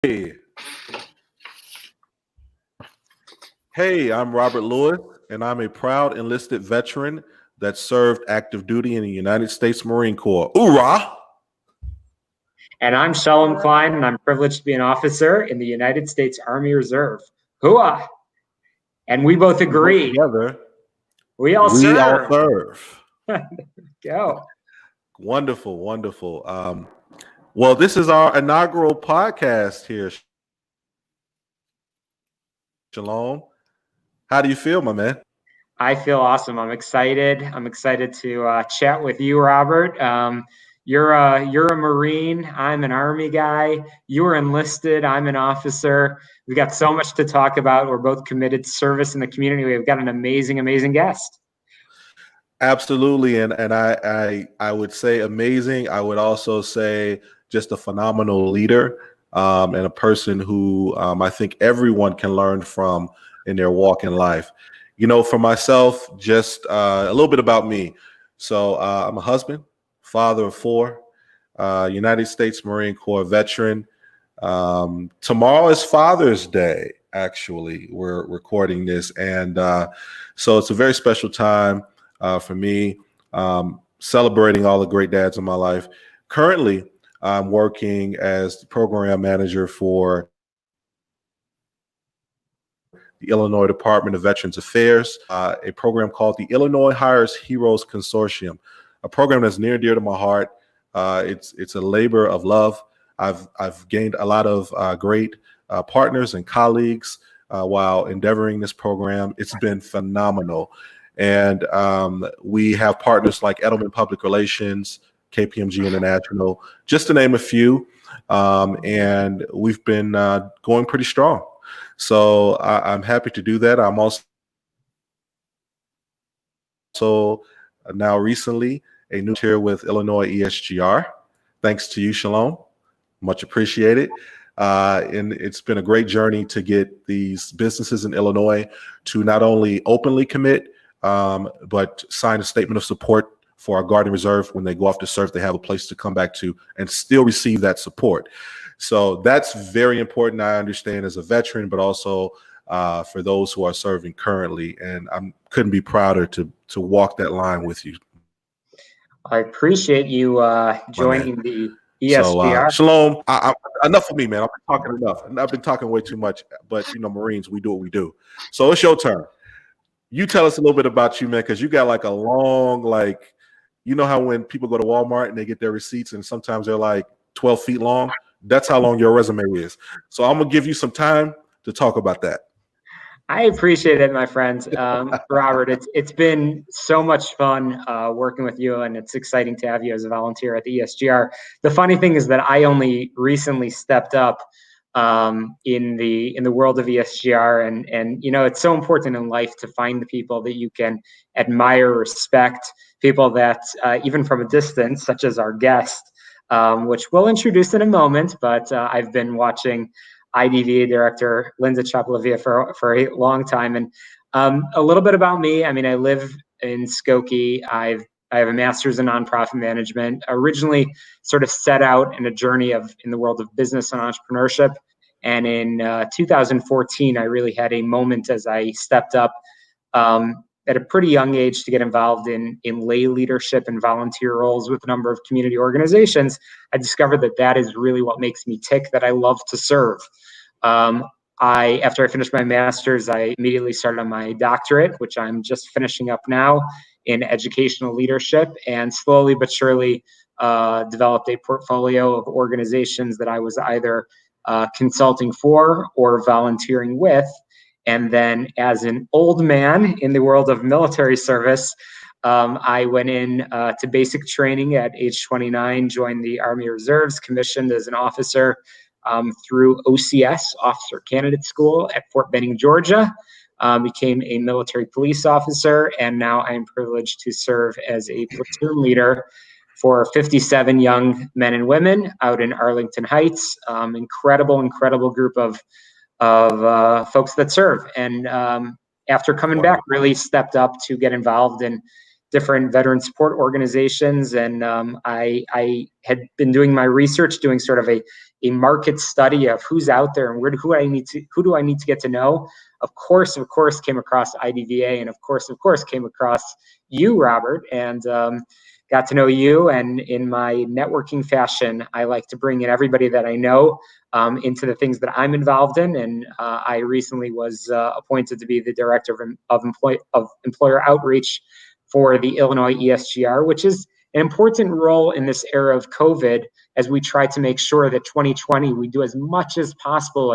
Hey, hey, I'm Robert Lewis, and I'm a proud enlisted veteran that served active duty in the United States Marine Corps. Hoorah! And I'm Shalom Klein, and I'm privileged to be an officer in the United States Army Reserve. Hooah! And we both agree. Together, We all we all serve. serve. Go. Wonderful, wonderful. Well, this is our inaugural podcast here. Shalom. How do you feel, my man? I feel awesome. I'm excited. I'm excited to chat with you, Robert. You're a Marine. I'm an Army guy. You were enlisted. I'm an officer. We've got so much to talk about. We're both committed to service in the community. We've got an amazing, amazing guest. Absolutely, and I would say amazing. I would also say just a phenomenal leader, and a person who I think everyone can learn from in their walk in life. You know, for myself, just a little bit about me. So I'm a husband, father of four, United States Marine Corps veteran. Tomorrow is Father's Day. Actually, we're recording this, and so it's a very special time for me, celebrating all the great dads in my life. Currently, I'm working as the program manager for the Illinois Department of Veterans Affairs, a program called the Illinois Hires Heroes Consortium, a program that's near and dear to my heart. It's a labor of love. I've gained a lot of great partners and colleagues while endeavoring this program. It's been phenomenal. And we have partners like Edelman Public Relations, KPMG International, just to name a few. And we've been going pretty strong. So I'm happy to do that. I'm also now recently a new chair with Illinois ESGR. Thanks to you, Shalom. Much appreciated. And it's been a great journey to get these businesses in Illinois to not only openly commit, but sign a statement of support for our Guard and Reserve. When they go off to serve, they have a place to come back to and still receive that support. So that's very important, I understand, as a veteran, but also for those who are serving currently. And I couldn't be prouder to walk that line with you. I appreciate you joining the ESGR. So, Shalom. Enough of me, man. I've been talking enough. I've been talking way too much, but Marines, we do what we do. So it's your turn. You tell us a little bit about you, man, because you got like a long, you know how when people go to Walmart and they get their receipts and sometimes they're like 12 feet long? That's how long your resume is. So I'm going to give you some time to talk about that. I appreciate it, my friend. Robert, it's been so much fun working with you, and it's exciting to have you as a volunteer at the ESGR. The funny thing is that I only recently stepped up in the world of ESGR, and it's so important in life to find the people that you can admire, respect, people that even from a distance, such as our guest, which we'll introduce in a moment. But I've been watching IDVA director Linda Chapa Lavia for a long time, and a little bit about me. I mean, I live in Skokie. I have a master's in nonprofit management. Originally, sort of set out in a journey in the world of business and entrepreneurship. And in 2014, I really had a moment as I stepped up at a pretty young age to get involved in lay leadership and volunteer roles with a number of community organizations. I discovered that is really what makes me tick, that I love to serve. After I finished my master's, I immediately started on my doctorate, which I'm just finishing up now in educational leadership, and slowly but surely developed a portfolio of organizations that I was either consulting for or volunteering with. And then as an old man in the world of military service, I went in to basic training at age 29, joined the Army Reserves, commissioned as an officer through OCS, Officer Candidate School at Fort Benning, Georgia, became a military police officer, and now I am privileged to serve as a platoon leader for 57 young men and women out in Arlington Heights. Incredible group of folks that serve. And after coming back, really stepped up to get involved in different veteran support organizations. And I had been doing my research, doing sort of a market study of who's out there and who do I need to get to know. Of course, came across IDVA, and of course, came across you, Robert, and got to know you. And in my networking fashion, I like to bring in everybody that I know into the things that I'm involved in. And I recently was appointed to be the director of employer outreach for the Illinois ESGR, which is an important role in this era of COVID, as we try to make sure that 2020 we do as much as possible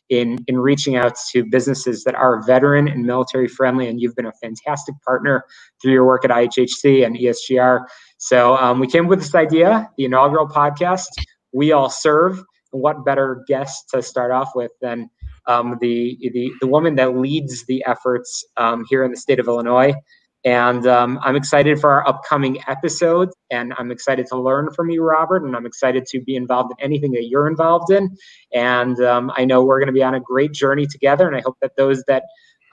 in reaching out to businesses that are veteran and military friendly. And you've been a fantastic partner through your work at IHHC and ESGR. So we came with this idea, the inaugural podcast, We All Serve. And what better guest to start off with than the woman that leads the efforts here in the state of Illinois. And I'm excited for our upcoming episodes, and I'm excited to learn from you, Robert, and I'm excited to be involved in anything that you're involved in. And I know we're going to be on a great journey together, and I hope that those that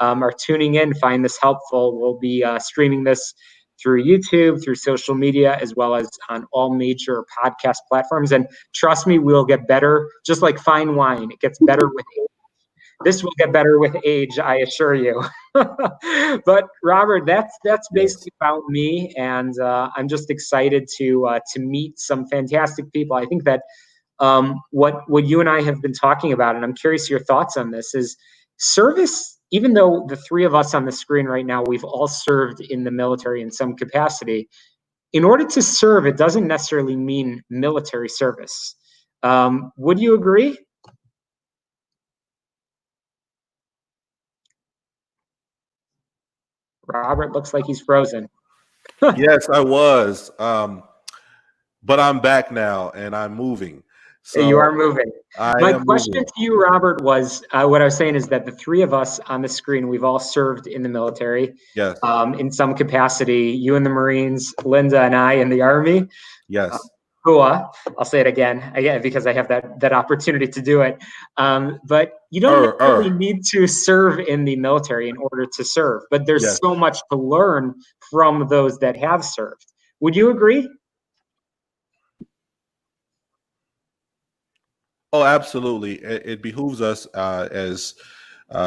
are tuning in find this helpful. We'll be streaming this through YouTube, through social media, as well as on all major podcast platforms. And trust me, we'll get better, just like fine wine. It gets better with age. This will get better with age, I assure you. But Robert, that's basically about me, and I'm just excited to meet some fantastic people. I think that what you and I have been talking about, and I'm curious your thoughts on this, is service. Even though the three of us on the screen right now, we've all served in the military in some capacity. In order to serve, it doesn't necessarily mean military service. Would you agree? Robert looks like he's frozen. Yes, I was. But I'm back now and I'm moving. So you are moving. My question moving. to you, Robert, was what I was saying is that the three of us on the screen, we've all served in the military. Yes. In some capacity. You in the Marines, Linda and I in the Army. Yes. I'll say it again because I have that opportunity to do it. But you don't really need to serve in the military in order to serve. But there's so much to learn from those that have served. Would you agree? Oh, absolutely. It behooves us as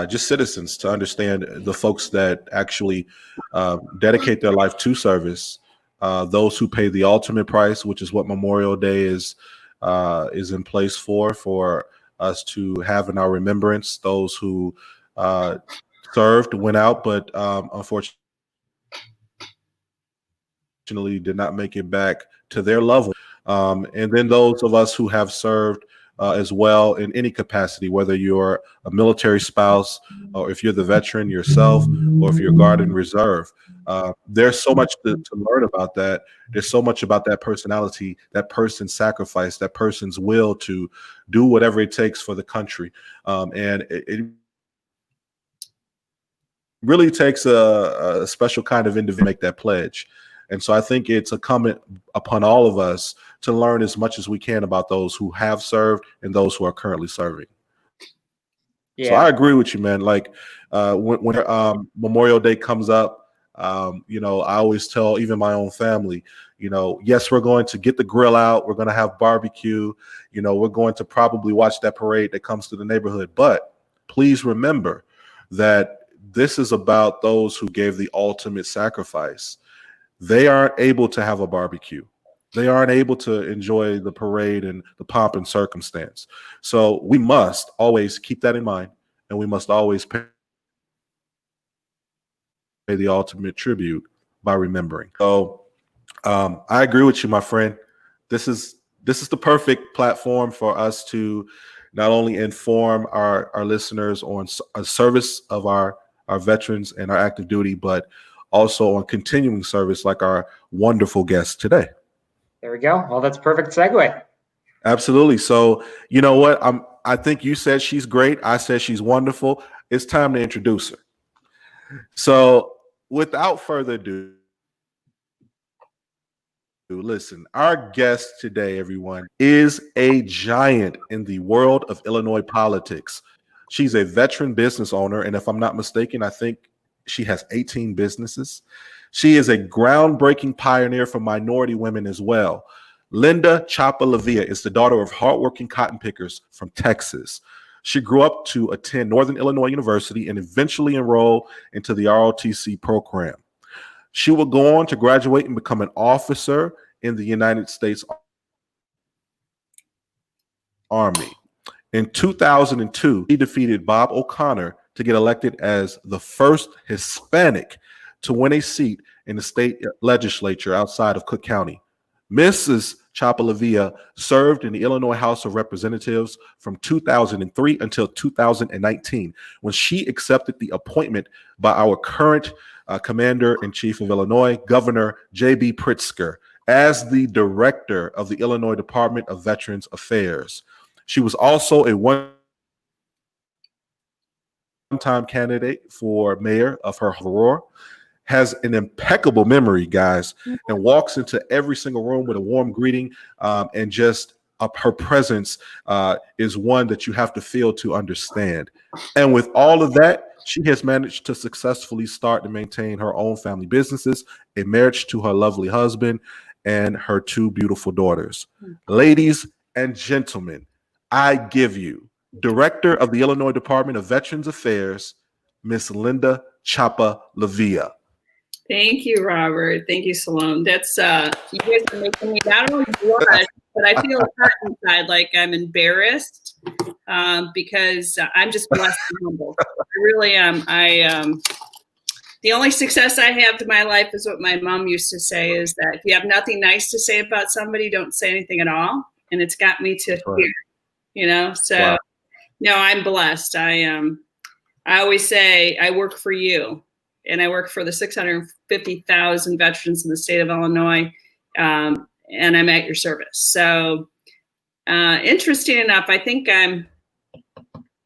just citizens to understand the folks that actually dedicate their life to service, those who pay the ultimate price, which is what Memorial Day is in place for us to have in our remembrance, those who served, went out, but unfortunately did not make it back to their loved ones. And then those of us who have served as well in any capacity, whether you're a military spouse or if you're the veteran yourself or if you're Guard and Reserve. There's so much to learn about that. There's so much about that personality, that person's sacrifice, that person's will to do whatever it takes for the country. And it really takes a special kind of individual to make that pledge. And so I think it's incumbent upon all of us to learn as much as we can about those who have served and those who are currently serving. Yeah. So I agree with you, man. Like when Memorial Day comes up, I always tell even my own family, yes, we're going to get the grill out. We're going to have barbecue. We're going to probably watch that parade that comes to the neighborhood. But please remember that this is about those who gave the ultimate sacrifice. They aren't able to have a barbecue. They aren't able to enjoy the parade and the pomp and circumstance. So we must always keep that in mind, and we must always pay the ultimate tribute by remembering. So I agree with you, my friend. This is the perfect platform for us to not only inform our listeners on a service of our veterans and our active duty, but also on continuing service like our wonderful guest today. There we go. Well, that's perfect segue. Absolutely. So you know what? I think you said she's great. I said she's wonderful. It's time to introduce her. So without further ado, listen, our guest today, everyone, is a giant in the world of Illinois politics. She's a veteran business owner. And if I'm not mistaken, I think she has 18 businesses. She is a groundbreaking pioneer for minority women as well. Linda Chapa Lavia is the daughter of hardworking cotton pickers from Texas. She grew up to attend Northern Illinois University and eventually enroll into the ROTC program. She will go on to graduate and become an officer in the United States Army. In 2002, he defeated Bob O'Connor to get elected as the first Hispanic to win a seat in the state legislature outside of Cook County. Mrs. Chapa Lavia served in the Illinois House of Representatives from 2003 until 2019, when she accepted the appointment by our current Commander-in-Chief of Illinois, Governor J.B. Pritzker, as the director of the Illinois Department of Veterans Affairs. She was also a one-time candidate for mayor of her Aurora, has an impeccable memory, guys, and walks into every single room with a warm greeting, and just her presence is one that you have to feel to understand. And with all of that, she has managed to successfully start and maintain her own family businesses, a marriage to her lovely husband, and her two beautiful daughters. Ladies and gentlemen, I give you Director of the Illinois Department of Veterans Affairs, Miss Linda Chapa Lavia. Thank you, Robert. Thank you, Shalom. That's you guys are making me not only blush, but I feel hurt inside, like I'm embarrassed because I'm just blessed and humble. I really am. The only success I have to my life is what my mom used to say: is that if you have nothing nice to say about somebody, don't say anything at all. And it's got me to here, you know. So Wow. no, I'm blessed. I always say I work for you. And I work for the 650,000 veterans in the state of Illinois, and I'm at your service. So interesting enough, I think I'm,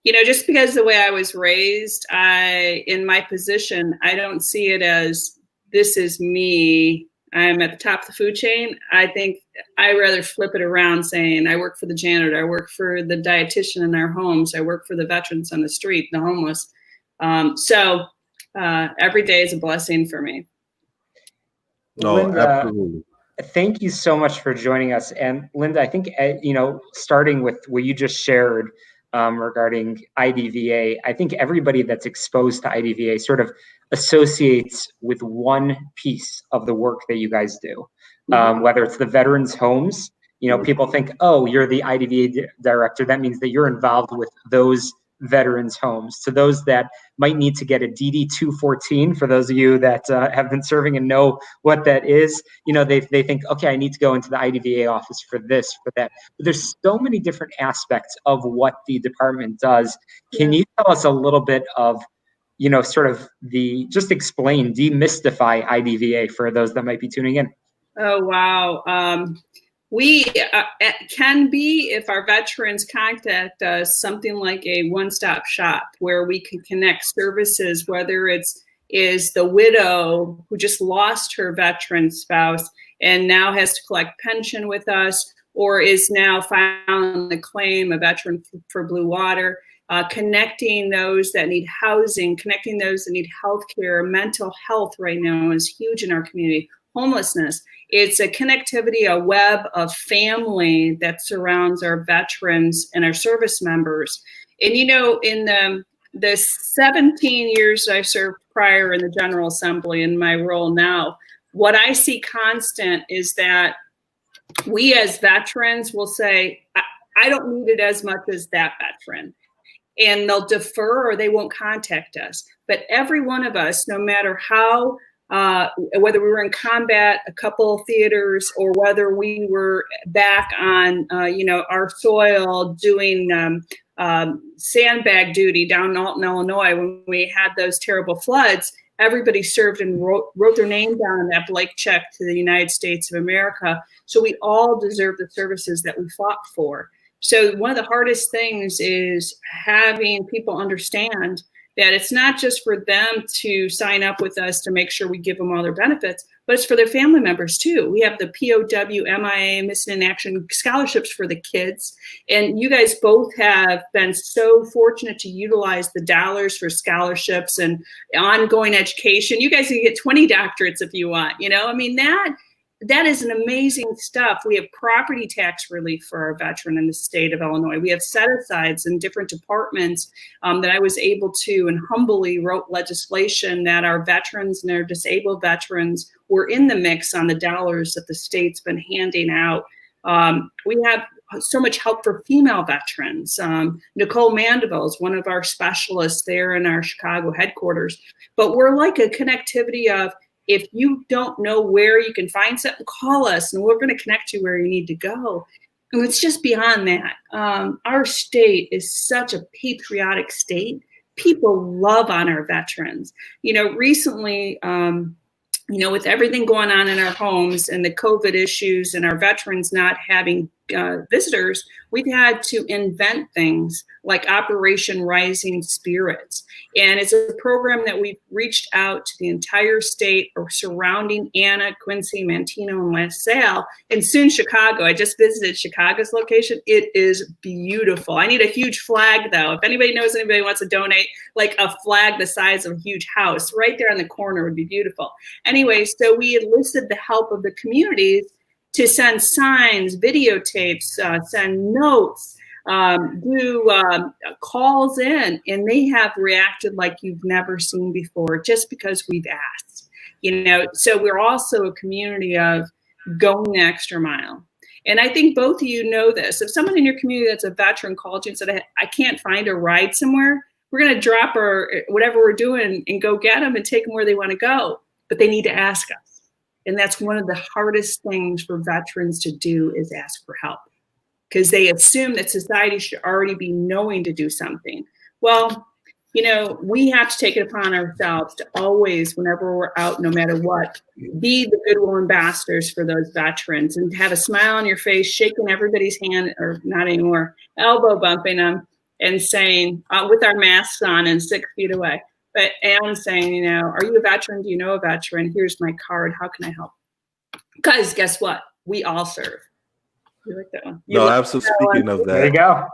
just because the way I was raised, in my position, I don't see it as this is me. I'm at the top of the food chain. I think I rather flip it around saying I work for the janitor. I work for the dietitian in our homes. I work for the veterans on the street, the homeless. Every day is a blessing for me. No, Linda, absolutely. Thank you so much for joining us. And Linda, I think, starting with what you just shared regarding IDVA, I think everybody that's exposed to IDVA sort of associates with one piece of the work that you guys do, whether it's the veterans' homes. People think, oh, you're the IDVA director. That means that you're involved with those veterans' homes. To those that might need to get a DD 214, for those of you that have been serving and know what that is, they think, okay, I need to go into the IDVA office for this, for that. But there's so many different aspects of what the department does. Can you tell us a little bit of, sort of demystify IDVA for those that might be tuning in? Oh, wow. We can be, if our veterans contact us, something like a one-stop shop where we can connect services, whether is the widow who just lost her veteran spouse and now has to collect pension with us, or is now filing a claim, a veteran for Blue Water, connecting those that need housing, connecting those that need health care. Mental health right now is huge in our community. Homelessness. It's a connectivity, a web of family that surrounds our veterans and our service members. And, in the 17 years I served prior in the General Assembly, in my role now, what I see constant is that we as veterans will say, I don't need it as much as that veteran. And they'll defer or they won't contact us. But every one of us, no matter how whether we were in combat, a couple of theaters, or whether we were back on, our soil doing sandbag duty down in Alton, Illinois, when we had those terrible floods, everybody served and wrote their name down on that blank check to the United States of America. So we all deserve the services that we fought for. So one of the hardest things is having people understand that it's not just for them to sign up with us to make sure we give them all their benefits. but it's for their family members too. We have the POW, MIA, Missing in Action scholarships for the kids. And you guys both have been so fortunate to utilize the dollars for scholarships and ongoing education. You guys can get 20 doctorates if you want, you know, I mean, that is an amazing stuff. We have property tax relief for our veteran in the state of Illinois. We have set-asides in different departments that I was able to, and humbly wrote legislation that our veterans and our disabled veterans were in the mix on the dollars that the state's been handing out. We have so much help for female veterans. Nicole Mandeville is one of our specialists there in our Chicago headquarters. But we're like a connectivity of, if you don't know where you can find something, call us and we're going to connect you where you need to go. And it's just beyond that. Our state is such a patriotic state. People love on our veterans. You know, recently, you know, with everything going on in our homes and the COVID issues and our veterans not having visitors, we've had to invent things like Operation Rising Spirits. And it's a program that we've reached out to the entire state or surrounding Anna, Quincy, Manteno, and LaSalle, and soon Chicago. I just visited Chicago's location. It is beautiful. I need a huge flag, though. If anybody knows anybody wants to donate, like a flag the size of a huge house, right there in the corner would be beautiful. Anyway, so we enlisted the help of the communities to send signs, videotapes, send notes, do calls in, and they have reacted like you've never seen before just because we've asked. You know, so we're also a community of going the extra mile. And I think both of you know this. If someone in your community that's a veteran called you and said, I can't find a ride somewhere, we're going to drop our whatever we're doing and go get them and take them where they want to go. But they need to ask us. And that's one of the hardest things for veterans to do, is ask for help, because they assume that society should already be knowing to do something. Well, you know, we have to take it upon ourselves to always, whenever we're out, no matter what, be the goodwill ambassadors for those veterans and have a smile on your face, shaking everybody's hand, or not anymore, elbow bumping them and saying, with our masks on and 6 feet away. But and saying, you know, are you a veteran? Do you know a veteran? Here's my card. How can I help? Because guess what? We all serve. You like that one? No, absolutely. Speaking of that. There you go.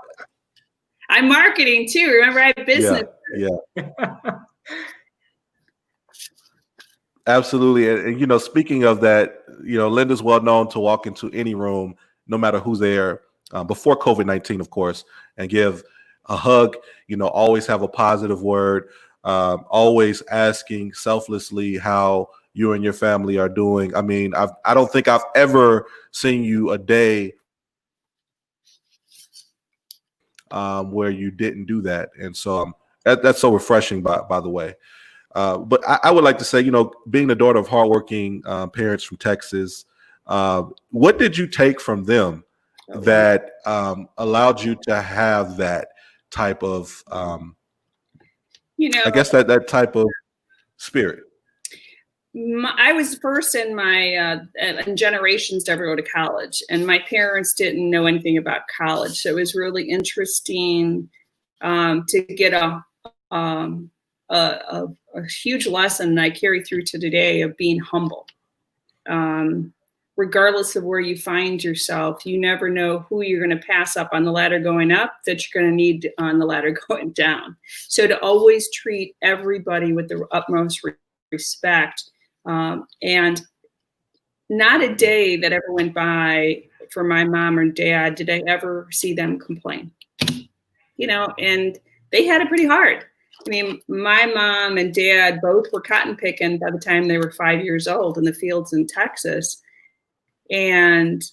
I'm marketing too. Remember, I have business. Yeah. Absolutely. And, you know, speaking of that, you know, Linda's well known to walk into any room, no matter who's there, before COVID-19, of course, and give a hug, you know, always have a positive word. Always asking selflessly how you and your family are doing. I mean, I don't think I've ever seen you a day where you didn't do that. And so that's so refreshing, by the way. But I would like to say, you know, being the daughter of hardworking parents from Texas, what did you take from them that allowed you to have that type of you know, I guess that type of spirit? I was first in my in generations to ever go to college, and my parents didn't know anything about college, so it was really interesting to get a huge lesson I carry through to today of being humble. Regardless of where you find yourself, you never know who you're going to pass up on the ladder going up that you're going to need on the ladder going down. So to always treat everybody with the utmost respect, and not a day that ever went by for my mom or dad did I ever see them complain. You know, and they had it pretty hard. I mean, my mom and dad both were cotton picking by the time they were 5 years old in the fields in Texas. And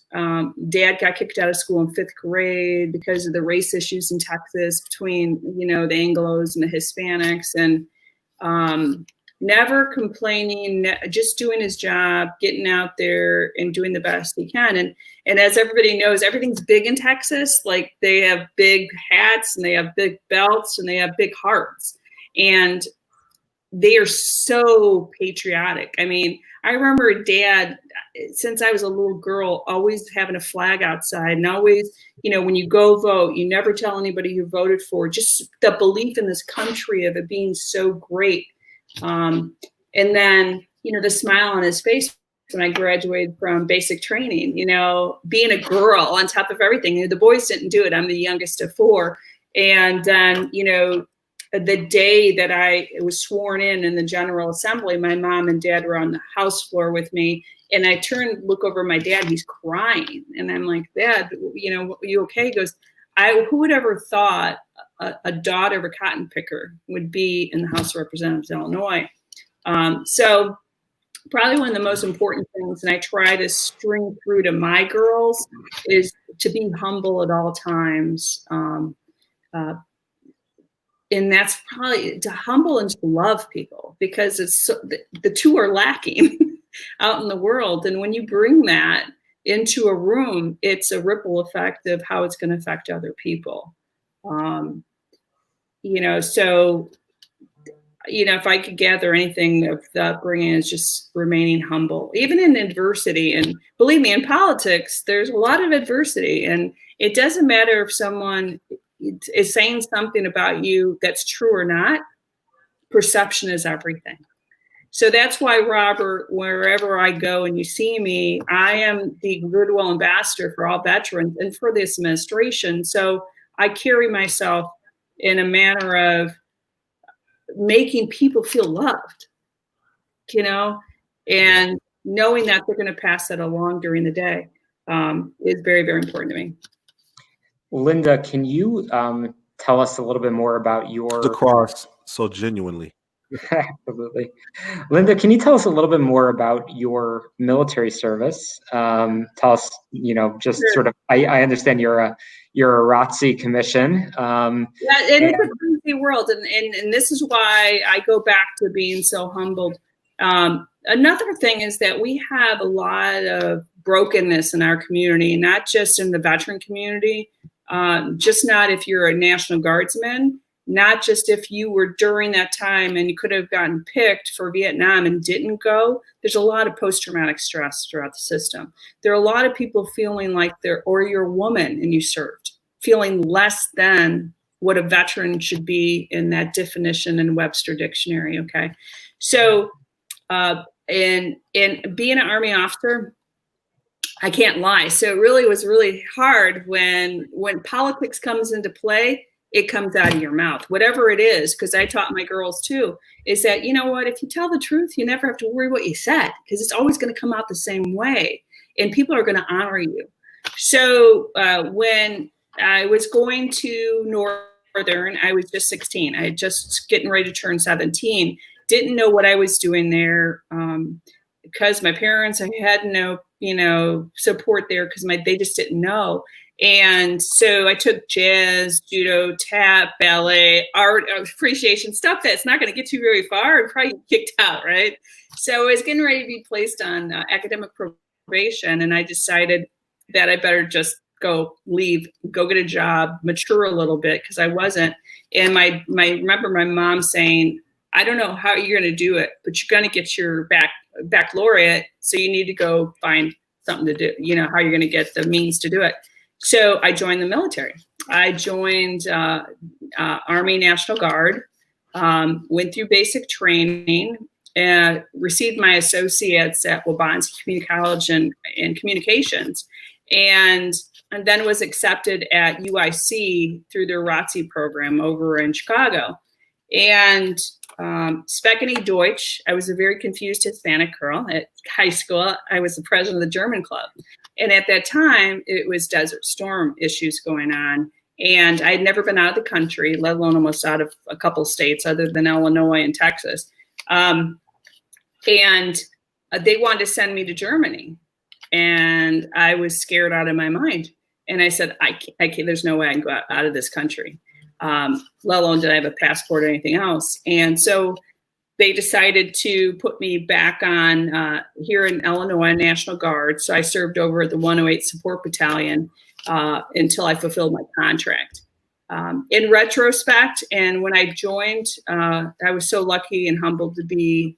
dad got kicked out of school in 5th grade because of the race issues in Texas between, you know, the Anglos and the Hispanics, and never complaining, just doing his job, getting out there and doing the best he can. And as everybody knows, everything's big in Texas. Like, they have big hats and they have big belts and they have big hearts. And they are so patriotic. I mean, I remember dad, since I was a little girl, always having a flag outside, and always, you know, when you go vote, you never tell anybody you voted for. Just the belief in this country of it being so great. And then, you know, the smile on his face when I graduated from basic training, you know, being a girl on top of everything. The boys didn't do it. I'm the youngest of four. And then, you know, the day that I was sworn in the General Assembly, my mom and dad were on the House floor with me. And I look over my dad, he's crying. And I'm like, Dad, you know, are you okay? He goes, who would ever thought a daughter of a cotton picker would be in the House of Representatives of Illinois? So probably one of the most important things, and I try to string through to my girls, is to be humble at all times. And that's probably to humble and to love people, because it's the two are lacking out in the world. And when you bring that into a room, it's a ripple effect of how it's going to affect other people. You know, so, you know, if I could gather anything of the upbringing, is just remaining humble, even in adversity. And believe me, in politics, there's a lot of adversity, and it doesn't matter if someone is saying something about you that's true or not. Perception is everything. So that's why, Robert, wherever I go and you see me, I am the goodwill ambassador for all veterans and for this administration. So I carry myself in a manner of making people feel loved, you know, and knowing that they're going to pass that along during the day is very, very important to me. Linda, can you tell us a little bit more about your... The cross, so genuinely. Absolutely. Linda, can you tell us a little bit more about your military service? Tell us, you know, just sort of, I understand you're a ROTC commission. Yeah, and it's a crazy world. And this is why I go back to being so humbled. Another thing is that we have a lot of brokenness in our community, not just in the veteran community, just not if you're a National Guardsman, not just if you were during that time and you could have gotten picked for Vietnam and didn't go. There's a lot of post-traumatic stress throughout the system. There are a lot of people feeling like or you're a woman and you served, feeling less than what a veteran should be in that definition in Webster Dictionary, okay? So, in being an Army officer, I can't lie. So it really was really hard when politics comes into play. It comes out of your mouth, whatever it is, because I taught my girls too, is that, you know what, if you tell the truth, you never have to worry what you said, because it's always going to come out the same way, and people are going to honor you. So when I was going to Northern, I was just 16. I had just getting ready to turn 17. Didn't know what I was doing there because my parents, I had no, you know, support there because they just didn't know. And so I took jazz, judo, tap, ballet, art appreciation, stuff that's not going to get you very far and probably kicked out, right? So I was getting ready to be placed on academic probation, and I decided that I better just go get a job, mature a little bit, because I wasn't. And I remember my mom saying, I don't know how you're going to do it, but you're going to get your baccalaureate, so you need to go find something to do, you know, how you're going to get the means to do it. So I joined the military. I joined Army National Guard, went through basic training, and received my associates at Waubonsee Community College in communications, and then was accepted at UIC through their ROTC program over in Chicago. And Speckany Deutsch, I was a very confused Hispanic girl at high school. I was the president of the German club. And at that time, it was Desert Storm issues going on. And I had never been out of the country, let alone almost out of a couple states other than Illinois and Texas. And they wanted to send me to Germany. And I was scared out of my mind. And I said, I can't, there's no way I can go out of this country. Let alone did I have a passport or anything else. And so they decided to put me back on here in Illinois, National Guard. So I served over at the 108 Support Battalion until I fulfilled my contract. In retrospect, and when I joined, I was so lucky and humbled to be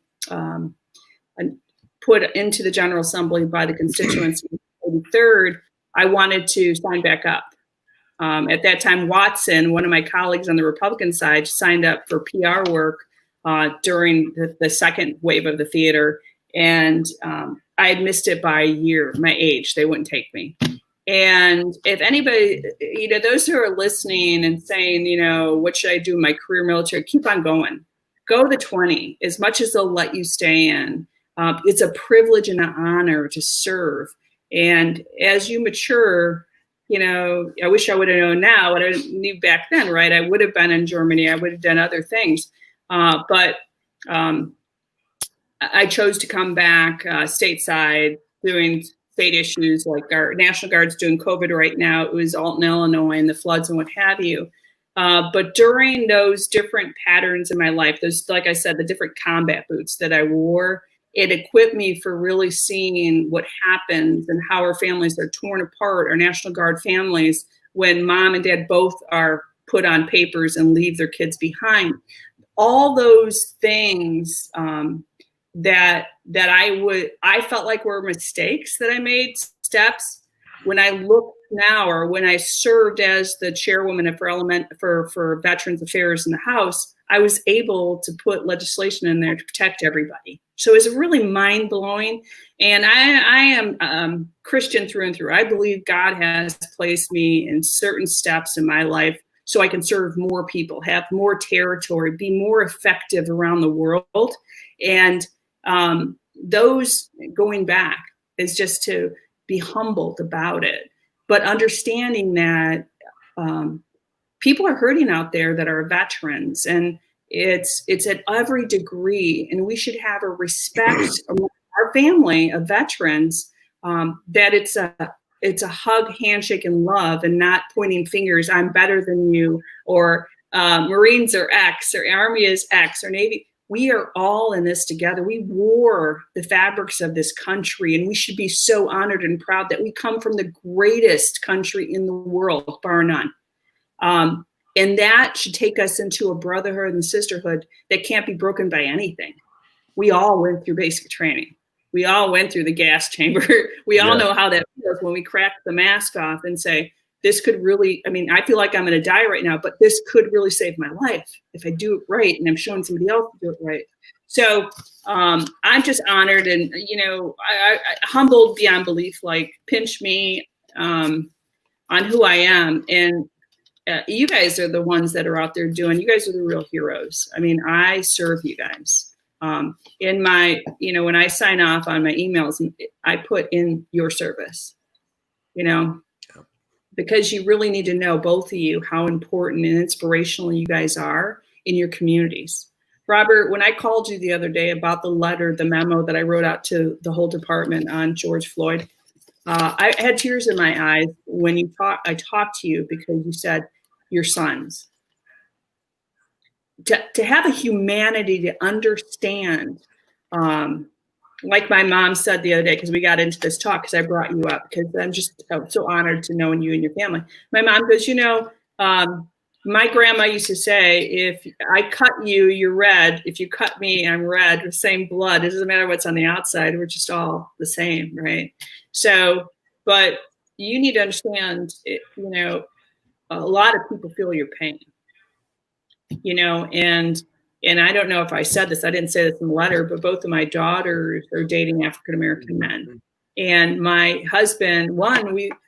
put into the General Assembly by the constituency. 83rd, I wanted to sign back up. At that time, Watson, one of my colleagues on the Republican side, signed up for PR work during the second wave of the theater. And I had missed it by a year, my age. They wouldn't take me. And if anybody, those who are listening and saying, what should I do in my career military, keep on going. Go the 20, as much as they'll let you stay in. It's a privilege and an honor to serve. And as you mature, I wish I would have known now what I knew back then, right? I would have been in Germany. I would have done other things. But I chose to come back stateside, doing state issues like our National Guard's doing COVID right now. It was Alton, Illinois, and the floods and what have you. But during those different patterns in my life, those, like I said, the different combat boots that I wore, it equipped me for really seeing what happens and how our families are torn apart, our National Guard families, when mom and dad both are put on papers and leave their kids behind. All those things that I felt like were mistakes that I made, steps. When I look now, or when I served as the chairwoman for Veterans Affairs in the House, I was able to put legislation in there to protect everybody. So it's really mind-blowing. And I am Christian through and through. I believe God has placed me in certain steps in my life so I can serve more people, have more territory, be more effective around the world. And those going back is just to be humbled about it, but understanding that people are hurting out there that are veterans, and it's at every degree, and we should have a respect among our family of veterans, that it's a hug, handshake, and love, and not pointing fingers. I'm better than you, or Marines are X, or Army is X, or Navy. We are all in this together. We wore the fabrics of this country, and we should be so honored and proud that we come from the greatest country in the world, bar none. And that should take us into a brotherhood and sisterhood that can't be broken by anything. We all went through basic training. We all went through the gas chamber. We all know how that feels when we crack the mask off and say, this could really, I feel like I'm going to die right now, but this could really save my life if I do it right, and I'm showing somebody else to do it right. So I'm just honored, and, I humbled beyond belief, like pinch me on who I am. And you guys are the ones that are out there you guys are the real heroes. I serve you guys. In my, when I sign off on my emails, I put in your service, because you really need to know, both of you, how important and inspirational you guys are in your communities. Robert, when I called you the other day about the memo that I wrote out to the whole department on George Floyd, I had tears in my eyes when I talked to you, because you said your sons. To have a humanity to understand, like my mom said the other day, because we got into this talk, because I brought you up, because I'm just so honored to know you and your family. My mom goes, my grandma used to say, if I cut you, you're red. If you cut me, I'm red. The same blood. It doesn't matter what's on the outside. We're just all the same, right? So, but you need to understand, a lot of people feel your pain, and I don't know if I said this, I didn't say this in the letter, but both of my daughters are dating African-American men. And my husband,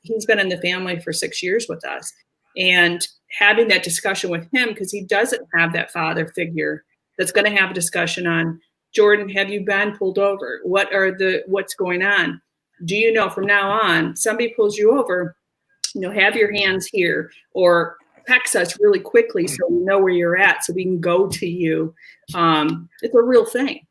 he's been in the family for 6 years with us. And having that discussion with him, because he doesn't have that father figure that's going to have a discussion on, Jordan, have you been pulled over? What's going on? Do you know from now on, somebody pulls you over, have your hands here, or text us really quickly so we know where you're at, so we can go to you. It's a real thing.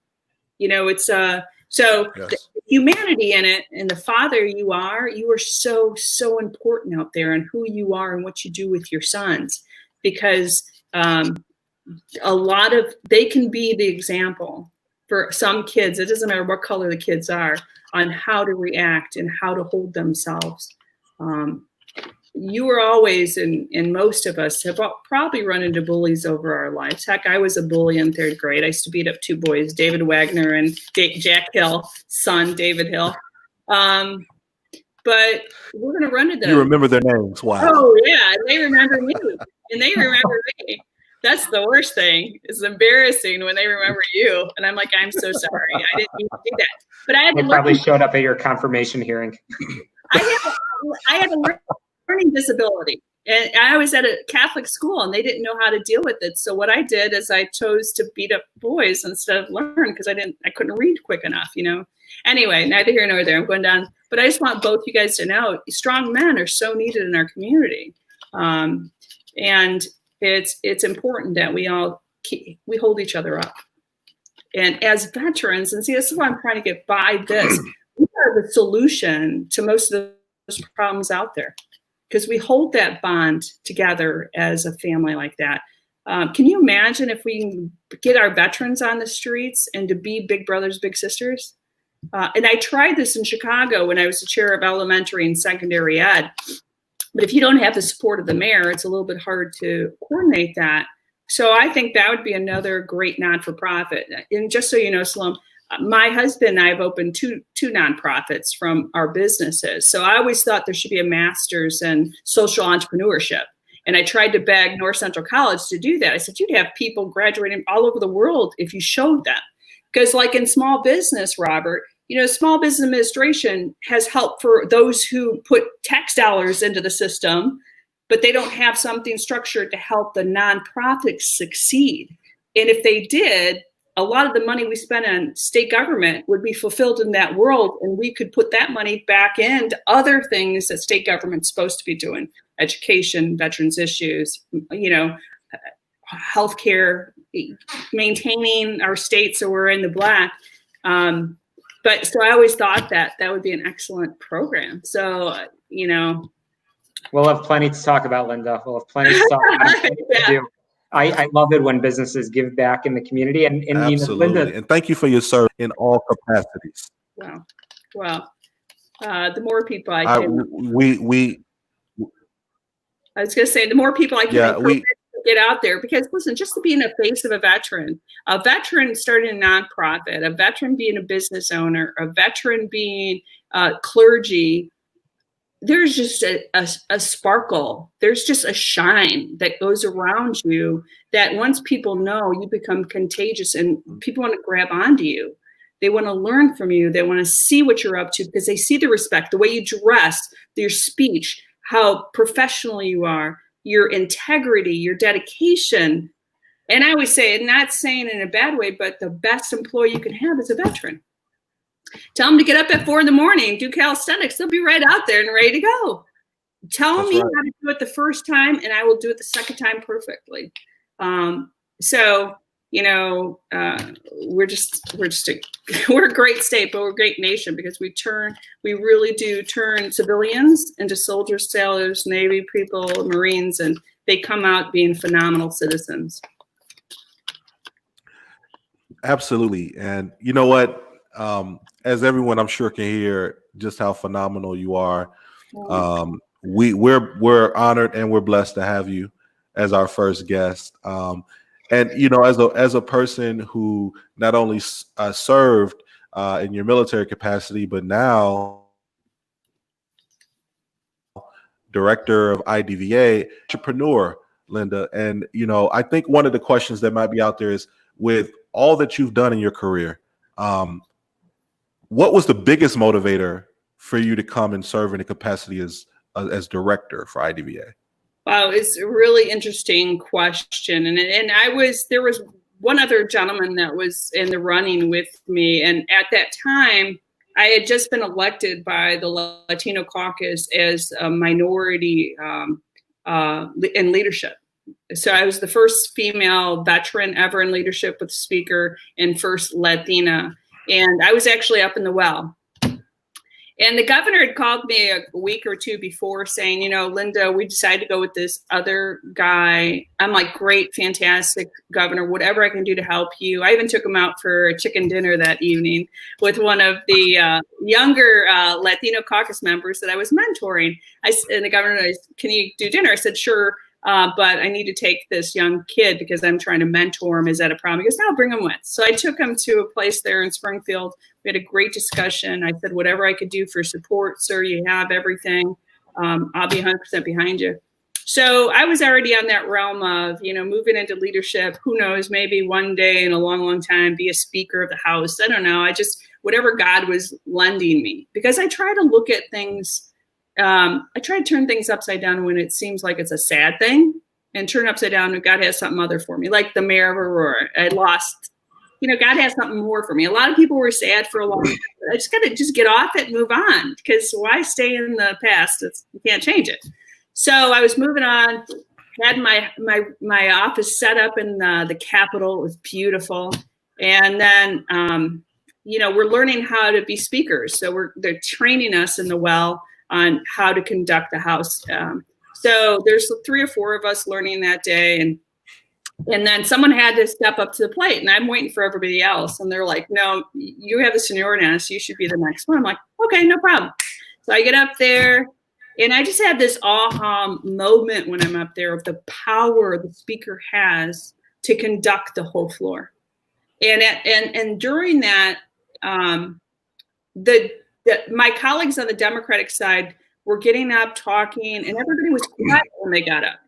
It's so yes. The humanity in it, and the father you are so, so important out there, and who you are and what you do with your sons, because they can be the example for some kids. It doesn't matter what color the kids are, on how to react and how to hold themselves. You were always, and most of us have probably run into bullies over our lives. Heck, I was a bully in 3rd grade. I used to beat up 2 boys, David Wagner and Jack Hill, son, David Hill. But we're going to run into them. You remember their names. Wow. Oh, yeah. And they remember me. And they remember me. That's the worst thing. It's embarrassing when they remember you. And I'm like, I'm so sorry. I didn't mean to do that. But I had They probably showed up at your confirmation hearing. I had a learning disability. And I was at a Catholic school and they didn't know how to deal with it. So what I did is I chose to beat up boys instead of learn because I couldn't read quick enough, you know. Anyway, neither here nor there. I'm going down. But I just want both you guys to know strong men are so needed in our community. And it's important that we hold each other up. And as veterans, and see, this is why I'm trying to get by this. We are the solution to most of those problems out there because we hold that bond together as a family like that. Can you imagine if we can get our veterans on the streets and to be big brothers, big sisters? And I tried this in Chicago when I was the chair of elementary and secondary ed. But if you don't have the support of the mayor, it's a little bit hard to coordinate that. So I think that would be another great non-for-profit. And just so you know, Shalom, my husband and I have opened two nonprofits from our businesses. So I always thought there should be a master's in social entrepreneurship. And I tried to beg North Central College to do that. I said, you'd have people graduating all over the world if you showed them. Because like in small business, Robert, you know, Small Business Administration has help for those who put tax dollars into the system, but they don't have something structured to help the nonprofits succeed. And if they did, a lot of the money we spend on state government would be fulfilled in that world, and we could put that money back into other things that state government's supposed to be doing: education, veterans issues, you know, healthcare, maintaining our state so we're in the black. But so I always thought that would be an excellent program. So, you know. We'll have plenty to talk about, Linda. We'll have plenty to talk about. Yeah. To do. I love it when businesses give back in the community. And Absolutely. You know, Linda, and thank you for your service in all capacities. Wow. Well, the more people I can. I was going to say, the more people I can get out there, because listen, just to be in the face of a veteran starting a nonprofit, a veteran being a business owner, a veteran being clergy, there's just a sparkle. There's just a shine that goes around you that once people know, you become contagious and people want to grab onto you. They want to learn from you. They want to see what you're up to because they see the respect, the way you dress, your speech, how professional you are, your integrity, your dedication. And I always say, not saying it in a bad way, but the best employee you can have is a veteran. Tell them to get up at 4 a.m, do calisthenics. They'll be right out there and ready to go. Tell me how to do it the first time, and I will do it the second time perfectly. So, you know, we're a great state, but we're a great nation because we really do turn civilians into soldiers, sailors, Navy people, Marines, and they come out being phenomenal citizens. Absolutely. And you know what? As everyone I'm sure can hear just how phenomenal you are. We're honored and we're blessed to have you as our first guest. And you know, as a person who not only served in your military capacity, but now director of IDVA, entrepreneur, Linda. And you know, I think one of the questions that might be out there is, with all that you've done in your career, what was the biggest motivator for you to come and serve in a capacity as director for IDVA? Wow, it's a really interesting question. And there was one other gentleman that was in the running with me. And at that time, I had just been elected by the Latino caucus as a minority in leadership. So I was the first female veteran ever in leadership with the speaker and first Latina. And I was actually up in the well. And the governor had called me a week or two before saying, you know, Linda, we decided to go with this other guy. I'm like, great, fantastic, governor, whatever I can do to help you. I even took him out for a chicken dinner that evening with one of the younger Latino caucus members that I was mentoring. And the governor said, can you do dinner? I said, sure. But I need to take this young kid because I'm trying to mentor him. Is that a problem? He goes, no, bring him with. So I took him to a place there in Springfield. We had a great discussion. I said, whatever I could do for support, sir, you have everything. I'll be 100% behind you. So I was already on that realm of, moving into leadership. Who knows, maybe one day in a long, long time, be a speaker of the house. I don't know. Whatever God was lending me, because I try to look at things. I try to turn things upside down when it seems like it's a sad thing, and turn it upside down when God has something other for me. Like the mayor of Aurora, I lost. God has something more for me. A lot of people were sad for a long time. I just got to get off it and move on, because why stay in the past? You can't change it. So I was moving on, had my office set up in the Capitol. It was beautiful. And then, we're learning how to be speakers. So they're training us in the well on how to conduct the house. So there's 3 or 4 of us learning that day. And then someone had to step up to the plate, and I'm waiting for everybody else. And they're like, no, you have the seniority on us. You should be the next one. I'm like, okay, no problem. So I get up there. And I just had this aha moment when I'm up there of the power the speaker has to conduct the whole floor. And during that, my colleagues on the Democratic side were getting up, talking, and everybody was quiet when they got up.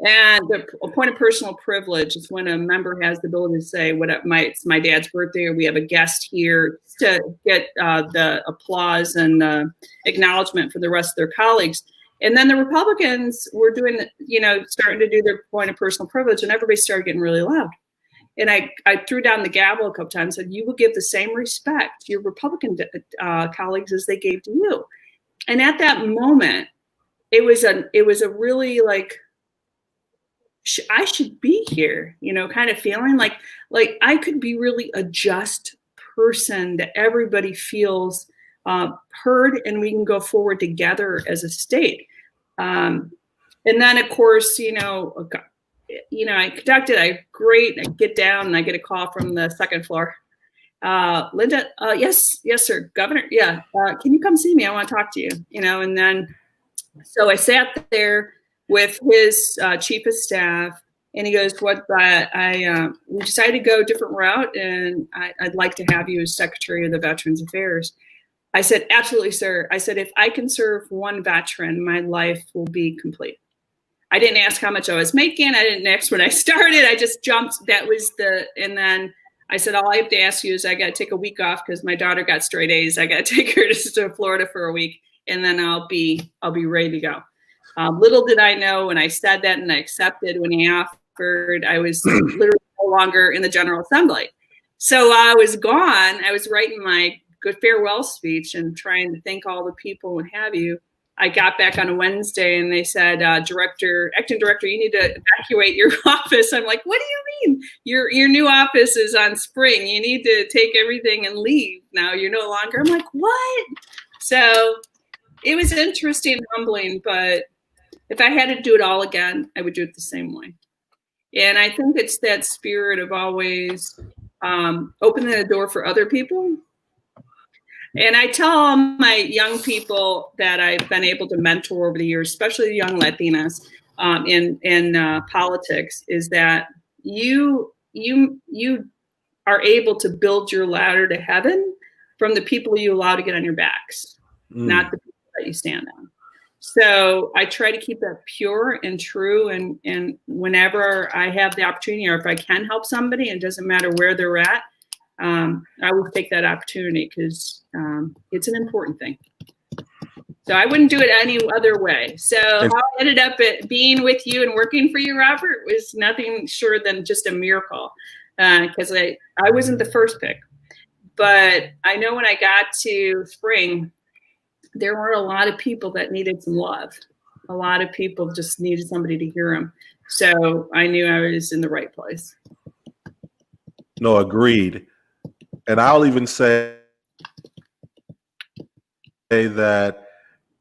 And a point of personal privilege is when a member has the ability to say, it's my dad's birthday, or we have a guest here, to get the applause and acknowledgement for the rest of their colleagues. And then the Republicans were doing, starting to do their point of personal privilege, and everybody started getting really loud. And I threw down the gavel a couple times and said, you will give the same respect to your Republican colleagues as they gave to you. And at that moment, it was a really like, I should be here, kind of feeling like I could be really a just person that everybody feels heard, and we can go forward together as a state. And then, of course, I conducted. I get down and I get a call from the second floor. Linda, yes, sir, Governor. Yeah, can you come see me? I want to talk to you. And then, so I sat there with his chief of staff, and he goes, we decided to go a different route, and I'd like to have you as Secretary of the Veterans Affairs. I said, absolutely, sir. I said, if I can serve one veteran, my life will be complete. I didn't ask how much I was making. I didn't ask when I started. I just jumped. And then I said, all I have to ask you is I got to take a week off because my daughter got straight A's. I got to take her to Florida for a week, and then I'll be ready to go. Little did I know when I said that and I accepted when he offered, I was literally no longer in the General Assembly. So I was gone. I was writing my good farewell speech and trying to thank all the people and what have you. I got back on a Wednesday and they said, acting director, you need to evacuate your office. I'm like, what do you mean? Your new office is on spring. You need to take everything and leave. Now you're no longer. I'm like, what? So it was interesting and humbling, but if I had to do it all again, I would do it the same way. And I think it's that spirit of always opening the door for other people. And I tell my young people that I've been able to mentor over the years, especially the young Latinas in politics, is that you are able to build your ladder to heaven from the people you allow to get on your backs, not the people that you stand on. So I try to keep that pure and true. And whenever I have the opportunity, or if I can help somebody, it doesn't matter where they're at, I will take that opportunity because it's an important thing. So I wouldn't do it any other way. So how I ended up being with you and working for you, Robert, was nothing short than just a miracle, because I wasn't the first pick. But I know when I got to spring, there were a lot of people that needed some love. A lot of people just needed somebody to hear them. So I knew I was in the right place. No, agreed. And I'll even say that,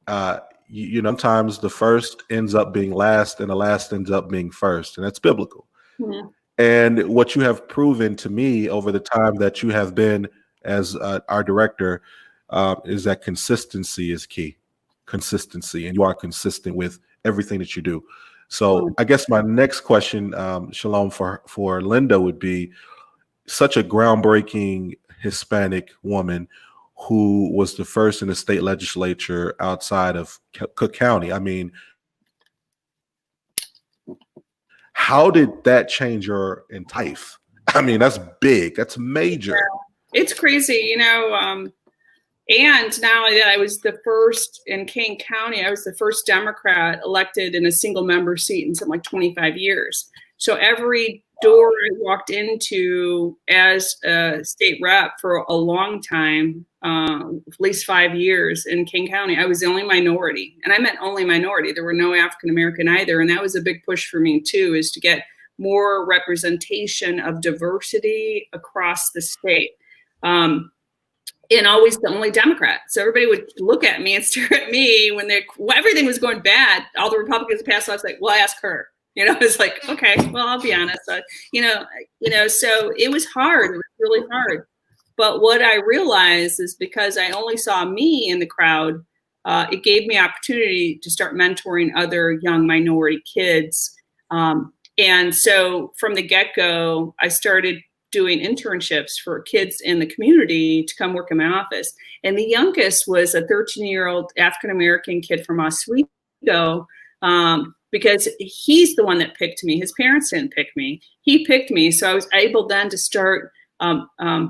sometimes the first ends up being last and the last ends up being first. And that's biblical. Mm-hmm. And what you have proven to me over the time that you have been as our director is that consistency is key. Consistency. And you are consistent with everything that you do. So I guess my next question, Shalom, for Linda would be, such a groundbreaking Hispanic woman who was the first in the state legislature outside of Cook County. I mean, How did that change your life? I mean, that's big. That's major. It's crazy, you know. And not only that, I was the first in Kane County. I was the first Democrat elected in a single member seat in something like 25 years. So every door I walked into as a state rep for a long time, at least 5 years in Kane County, I was the only minority. And I meant only minority. There were no African American either. And that was a big push for me too, is to get more representation of diversity across the state. And always the only Democrat. So everybody would look at me and stare at me when everything was going bad. All the Republicans passed. I was like, well, ask her. You know, it's like, okay, well, I'll be honest. So it was hard. It was really hard. But what I realized is because I only saw me in the crowd, it gave me opportunity to start mentoring other young minority kids. And so from the get-go, I started doing internships for kids in the community to come work in my office. And the youngest was a 13-year-old African-American kid from Oswego, because he's the one that picked me. His parents didn't pick me. He picked me. So I was able then to start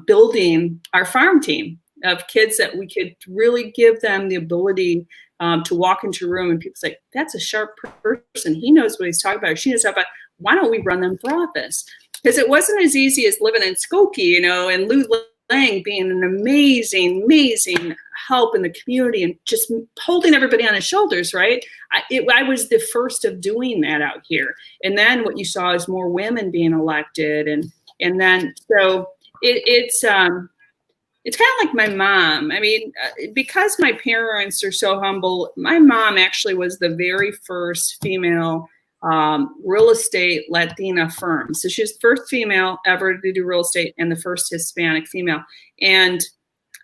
building our farm team of kids that we could really give them the ability to walk into a room and people say, that's a sharp person. He knows what he's talking about. Or she knows what he's talking about. Why don't we run them for office? Because it wasn't as easy as living in Skokie, you know, and Lou Lang being an amazing, amazing help in the community and just holding everybody on his shoulders, right? I was the first of doing that out here. And then what you saw is more women being elected. And then, so it's kind of like my mom. I mean, because my parents are so humble, my mom actually was the very first female real estate Latina firm. So she was the first female ever to do real estate and the first Hispanic female. And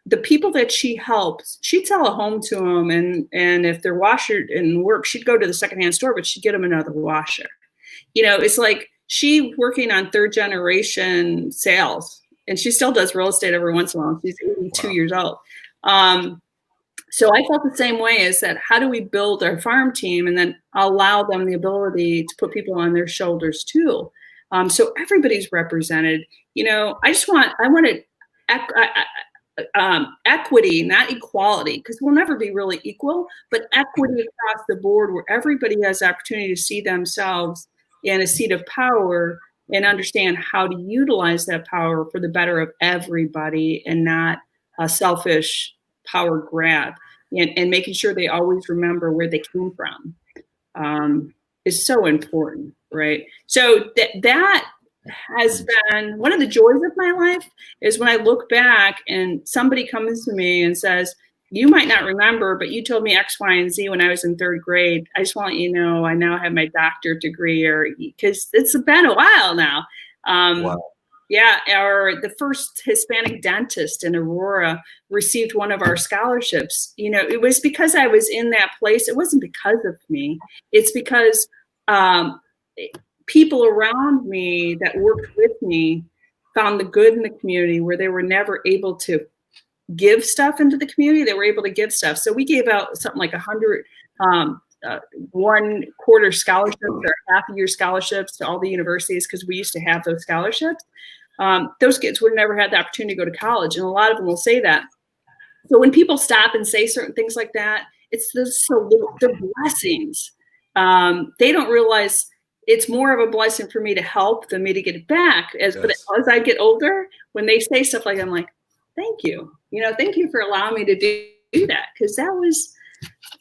the people that she helped, she'd sell a home to them. And if their washer didn't work, she'd go to the secondhand store, but she'd get them another washer. You know, it's like she working on third generation sales, and she still does real estate every once in a while. She's 82 years old. So I felt the same way, is that how do we build our farm team and then allow them the ability to put people on their shoulders too? So everybody's represented. You know, I wanted equity, not equality, because we'll never be really equal, but equity across the board where everybody has the opportunity to see themselves in a seat of power and understand how to utilize that power for the better of everybody and not a selfish power grab, and making sure they always remember where they came from is so important, right? So that has been one of the joys of my life, is when I look back and somebody comes to me and says, you might not remember, but you told me X, Y, and Z when I was in third grade. I just want you to know I now have my doctorate degree, or because it's been a while now. Wow. Yeah, the first Hispanic dentist in Aurora received one of our scholarships. You know, it was because I was in that place. It wasn't because of me. It's because people around me that worked with me found the good in the community where they were never able to give stuff into the community. They were able to give stuff. So we gave out something like 100 1/4 scholarships or half a year scholarships to all the universities, because we used to have those scholarships. Those kids would have never had the opportunity to go to college. And a lot of them will say that. So when people stop and say certain things like that, they're blessings. They don't realize it's more of a blessing for me to help than me to get it back. But as I get older, when they say stuff like that, I'm like, thank you. You know, thank you for allowing me to do that. Because that was,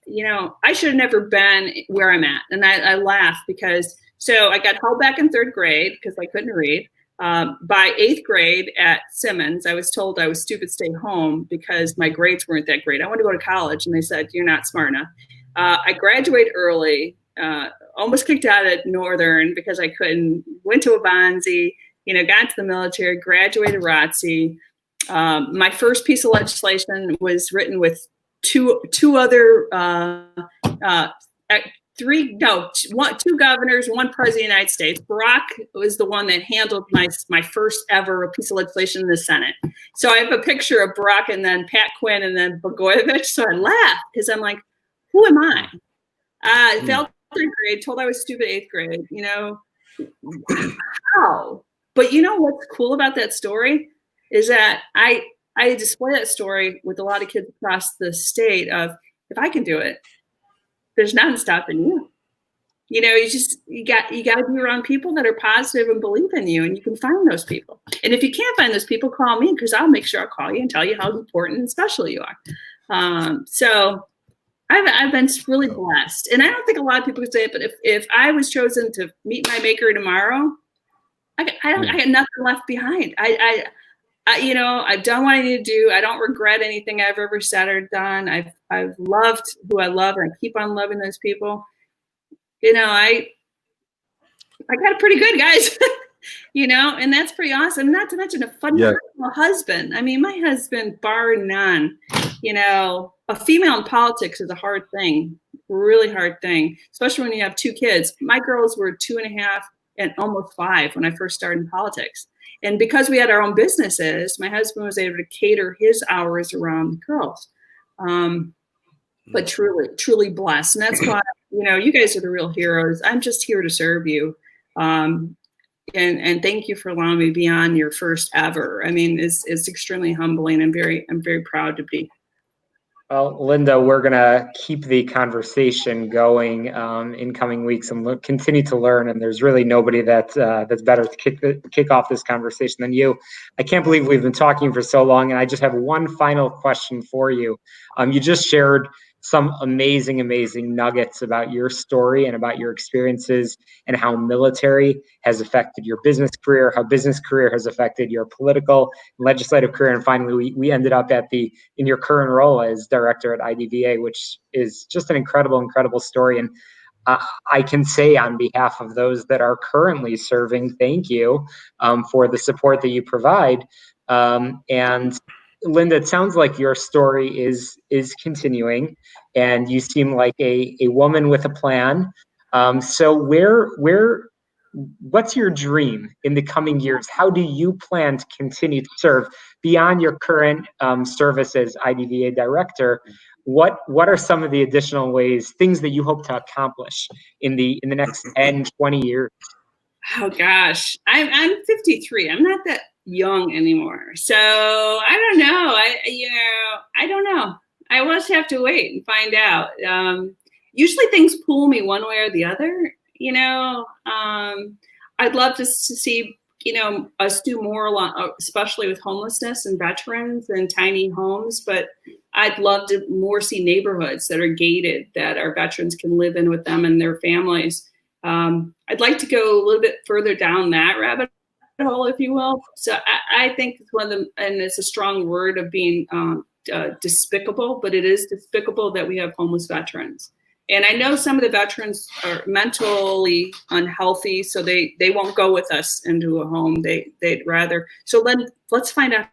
you know, I should have never been where I'm at. And I laugh because, so I got held back in third grade because I couldn't read. By 8th grade at Simmons, I was told I was stupid to stay home because my grades weren't that great. I wanted to go to college, and they said, you're not smart enough. I graduated early, almost kicked out at Northern because I couldn't, went to Abanzi, you know, got into the military, graduated ROTC. My first piece of legislation was written with two governors, one president of the United States. Barack was the one that handled my first ever piece of legislation in the Senate. So I have a picture of Barack and then Pat Quinn and then Blagojevich. So I laugh because I'm like, who am I? I failed 3rd grade, told I was stupid 8th grade. You know, how? But you know what's cool about that story is that I display that story with a lot of kids across the state of, if I can do it, there's nothing stopping you. You know, you got to be around people that are positive and believe in you, and you can find those people. And if you can't find those people, call me, because I'll make sure I'll call you and tell you how important and special you are. So I've been really blessed, and I don't think a lot of people could say it, but if I was chosen to meet my maker tomorrow, I got nothing left behind. You know, I've done what I need to do. I don't regret anything I've ever said or done. I've loved who I love, and I keep on loving those people. You know, I got it pretty good, guys. You know, and that's pretty awesome. Not to mention a phenomenal husband. I mean, my husband, bar none. You know, a female in politics is a hard thing, really hard thing, especially when you have 2 kids. My girls were 2.5 and almost 5 when I first started in politics. And because we had our own businesses, my husband was able to cater his hours around the girls. But truly, truly blessed. And that's why, you know, you guys are the real heroes. I'm just here to serve you. And thank you for allowing me to be on your first ever. I mean, it's extremely humbling. I'm very proud to be. Well, Linda, we're going to keep the conversation going in coming weeks and continue to learn. And there's really nobody that's better to kick off this conversation than you. I can't believe we've been talking for so long. And I just have one final question for you. You just shared some amazing nuggets about your story and about your experiences and how military has affected your business career, how business career has affected your political and legislative career. And finally, we ended up in your current role as director at IDVA, which is just an incredible story. And I can say on behalf of those that are currently serving, thank you for the support that you provide. And Linda, it sounds like your story is continuing, and you seem like a woman with a plan. So what's your dream in the coming years? How do you plan to continue to serve beyond your current service as IDVA director? What are some of the additional things that you hope to accomplish in the next 10, 20 years? Oh gosh, I'm 53. I'm not that young anymore, so I don't know. I don't know. I will just have to wait and find out. Usually things pull me one way or the other. You know, I'd love to see, you know, us do more, especially with homelessness and veterans and tiny homes. But I'd love to more see neighborhoods that are gated, that our veterans can live in with them and their families. I'd like to go a little bit further down that rabbit hole, if you will. So I think it's one of them, and it's a strong word of being despicable, but it is despicable that we have homeless veterans. And I know some of the veterans are mentally unhealthy, so they won't go with us into a home. They'd rather. So then let's find out,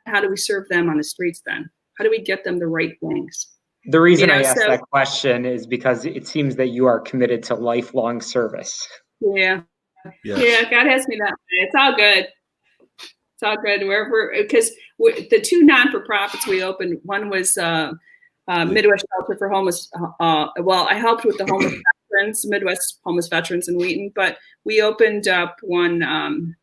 how do we serve them on the streets then? How do we get them the right things? The reason I asked that question is because it seems that you are committed to lifelong service. Yeah. Yes. Yeah, God has me that way. It's all good. It's all good. Because the 2 non-for-profits we opened, one was Midwest Shelter for Homeless. Well, I helped with the homeless veterans, Midwest homeless veterans in Wheaton, but we opened up one.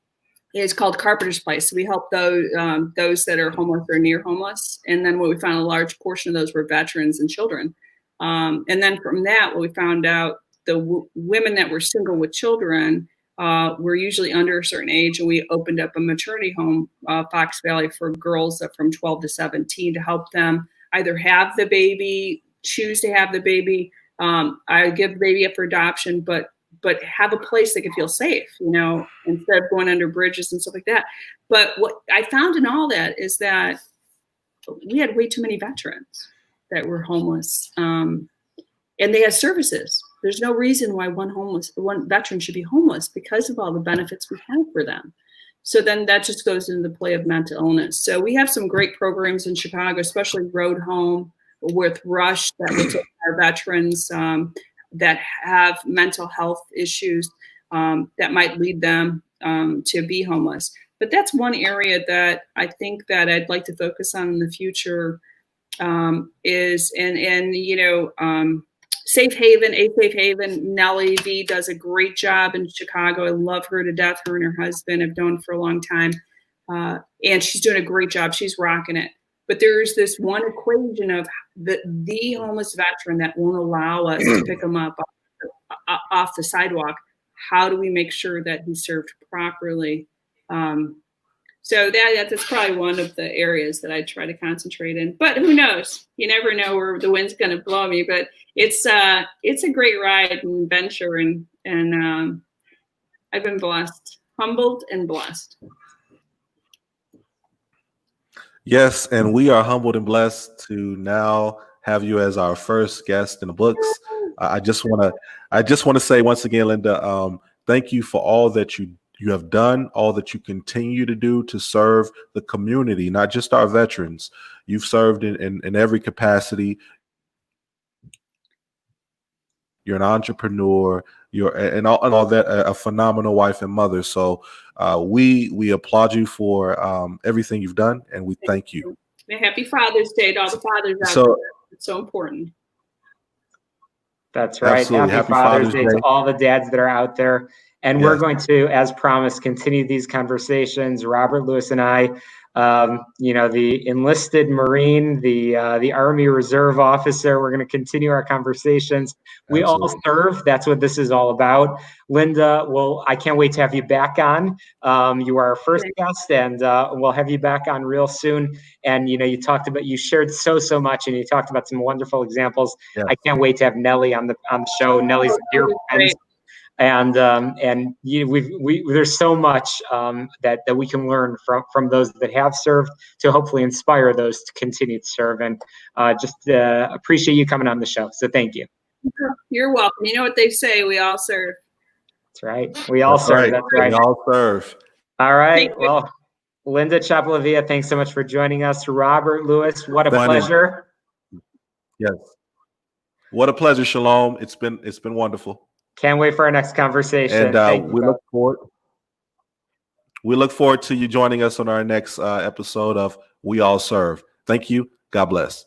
It's called Carpenter's Place. So we help those that are homeless or near homeless. And then what we found, a large portion of those were veterans and children. And then from that, what we found out, the women that were single with children were usually under a certain age. And we opened up a maternity home, Fox Valley, for girls from 12 to 17 to help them either have the baby, choose to have the baby. I give the baby up for adoption, but have a place they can feel safe, you know, instead of going under bridges and stuff like that. But what I found in all that is that we had way too many veterans that were homeless, and they had services. There's no reason why one veteran should be homeless because of all the benefits we have for them. So then that just goes into the play of mental illness. So we have some great programs in Chicago, especially Road Home with Rush, that will take our veterans that have mental health issues that might lead them to be homeless. But that's one area that I think that I'd like to focus on in the future is, Safe Haven, a Safe Haven. Nellie V does a great job in Chicago. I love her to death. Her and her husband I've known for a long time. And she's doing a great job. She's rocking it. But there's this one equation of the homeless veteran that won't allow us to pick him up off the sidewalk. How do we make sure that he's served properly? So that's probably one of the areas that I try to concentrate in. But who knows? You never know where the wind's going to blow me. But it's a great ride and venture, and I've been blessed, humbled and blessed. Yes, and we are humbled and blessed to now have you as our first guest in the books. I just want to say once again, Linda, thank you for all that you have done, all that you continue to do to serve the community, not just our veterans. You've served in every capacity. You're an entrepreneur. You're and all that, a phenomenal wife and mother. So we applaud you for everything you've done, and we thank you. And happy Father's Day to all the fathers out there. It's so important. That's right. Absolutely. Happy Father's Day to all the dads that are out there. And we're going to, as promised, continue these conversations. Robert Lewis and I, the enlisted Marine, the Army Reserve officer, we're going to continue our conversations. We all serve. That's what this is all about. Linda, well, I can't wait to have you back on. You are our first guest, and we'll have you back on real soon. And, you shared so much, and you talked about some wonderful examples. Yeah. I can't wait to have Nellie on the show. Nellie's a dear friend. And there's so much that we can learn from those that have served to hopefully inspire those to continue to serve. And just appreciate you coming on the show. So thank you. You're welcome. You know what they say, we all serve. That's right. We all serve. That's right. We all serve. All right. Well, Linda Chapa Lavia, thanks so much for joining us. Robert Lewis, what a pleasure. Yes. What a pleasure, Shalom. It's been wonderful. Can't wait for our next conversation. And we look forward to you joining us on our next episode of We All Serve. Thank you. God bless.